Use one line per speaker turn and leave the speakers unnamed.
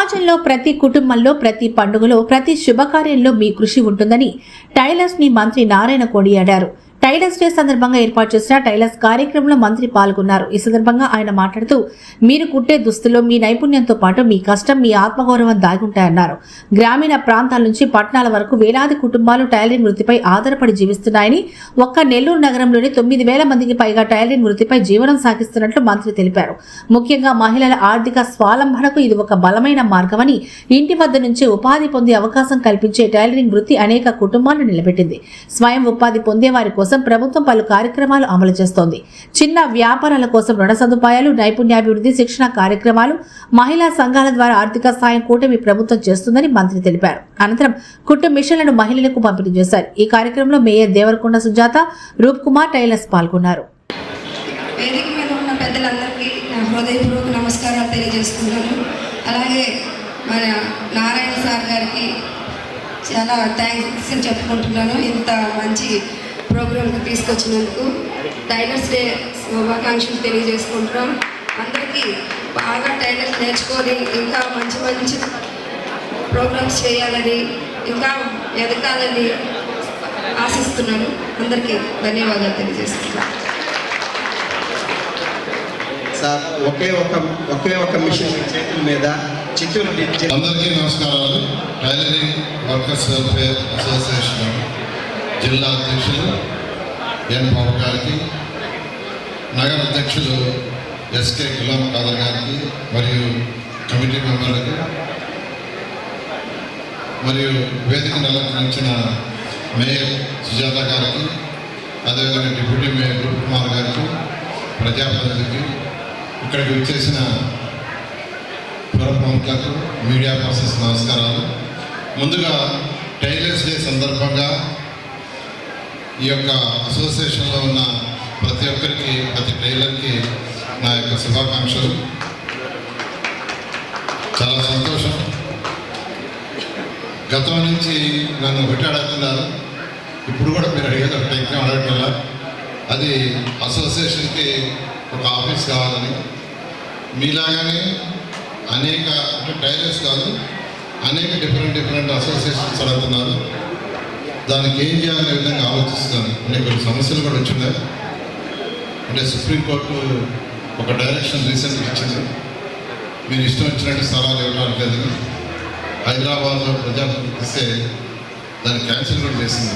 సమాజంలో ప్రతి కుటుంబంలో ప్రతి పండుగలో ప్రతి శుభకార్యంలో మీ కృషి ఉంటుందని టైలర్స్ ని మంత్రి నారాయణ కొనియాడారు. టైలర్స్ డే సందర్భంగా ఏర్పాటు చేసిన టైలర్స్ కార్యక్రమంలో మంత్రి పాల్గొన్నారు. ఈ సందర్భంగా ఆయన మాట్లాడుతూ, మీరు కుట్టే దుస్తుల్లో మీ నైపుణ్యంతో పాటు మీ కష్టం, మీ ఆత్మగౌరవం దాగుంటాయన్నారు. గ్రామీణ ప్రాంతాల నుంచి పట్టణాల వరకు వేలాది కుటుంబాలు టైలరింగ్ వృత్తిపై ఆధారపడి జీవిస్తున్నాయని, ఒక్క నెల్లూరు నగరంలోని 9,000 మందికి పైగా టైలరింగ్ వృత్తిపై జీవనం సాగిస్తున్నట్లు మంత్రి తెలిపారు. ముఖ్యంగా మహిళల ఆర్థిక స్వావలంబనకు ఇది ఒక బలమైన మార్గమని, ఇంటి వద్ద నుంచి ఉపాధి పొందే అవకాశం కల్పించే టైలరింగ్ వృత్తి అనేక కుటుంబాలను నిలబెట్టింది. స్వయం ఉపాధి పొందే వారి కోసం ప్రభుత్వం పలు కార్యక్రమాలు అమలు చేస్తోంది. చిన్న వ్యాపారాల కోసం రుణ సదుపాయాలు, నైపుణ్యాభివృద్ధి, శిక్షణ కార్యక్రమాలు, మహిళా సంఘాల ద్వారా ఆర్థిక సాయం కూటమి ప్రభుత్వం చేస్తుందని మంత్రి తెలిపారు. అనంతరం కుట్టు మిషన్లను మహిళలకు పంపిణీ చేశారు. ఈ కార్యక్రమంలో మేయర్ దేవరకొండ సుజాత, రూప్ కుమార్ టైలర్స్ పాల్గొన్నారు.
వేదిక మీద ఉన్న పెద్దలందరికీ నా హృదయపూర్వక నమస్కారాలు తెలియజేస్తున్నాను. అలాగే మన నారాయణ సార్ గారికి చాలా థ్యాంక్స్ చెప్పుకుంటున్నాను. ఇంత మంచి ప్రోగ్రామ్కి తీసుకొచ్చినందుకు టైలర్స్ డే శుభాకాంక్షలు తెలియజేసుకుంటున్నాం. అందరికీ బాగా టైలర్స్ నేర్చుకొని ఇంకా మంచి మంచి ప్రోగ్రామ్స్ చేయాలని, ఇంకా ఎదగాలని ఆశిస్తున్నాను. అందరికీ ధన్యవాదాలు తెలియజేస్తున్నాను.
సార్ ఒకే ఒక మిషన్ చేతుల మీద చిత్తూరు
అందరికీ నమస్కారాలు. టైలరింగ్ వర్కర్స్ వెల్ఫేర్ అసోసియేషన్ జిల్లా అధ్యక్షులు ఎన్ బాబు గారికి, నగర అధ్యక్షులు ఎస్కే గులాం ఖాదర్ గారికి, మరియు కమిటీ మెంబర్లకు, మరియు వేదికను అలంకరించిన మేయర్ సుజాత గారికి, అదేవిధంగా డిప్యూటీ మేయర్ రూప్ కుమార్ గారికి, ప్రజాప్రతినిధులకి, ఇక్కడికి వచ్చేసిన పుర ప్రముఖులకు, మీడియా పర్సన్స్ నమస్కారాలు. ముందుగా టైలర్స్ డే సందర్భంగా ఈ యొక్క అసోసియేషన్లో ఉన్న ప్రతి ఒక్కరికి, ప్రతి టైలర్కి నా యొక్క శుభాకాంక్షలు. చాలా సంతోషం. గతం నుంచి నన్ను ఒకటి అడుగుతున్నారు, ఇప్పుడు కూడా మీరు అడిగేది ఒక టెక్నిక్ అడగట్లా. అది అసోసియేషన్కి ఒక ఆఫీస్ కావాలని, మీలాగానే అనేక, అంటే టైలర్స్ కాదు, అనేక డిఫరెంట్ అసోసియేషన్స్ అడుగుతున్నారు. దానికి ఏం చేయాలనే విధంగా ఆలోచిస్తున్నాను. అంటే కొన్ని సమస్యలు కూడా వచ్చినాయి. అంటే సుప్రీంకోర్టు ఒక డైరెక్షన్ రీసెంట్గా ఇచ్చింది, మీరు ఇష్టం వచ్చినట్టు స్థలాలు ఇవ్వడానికి లేదని. హైదరాబాద్లో ప్రజాప్రతినిధి ఇస్తే దాన్ని క్యాన్సిల్ కూడా చేసింది.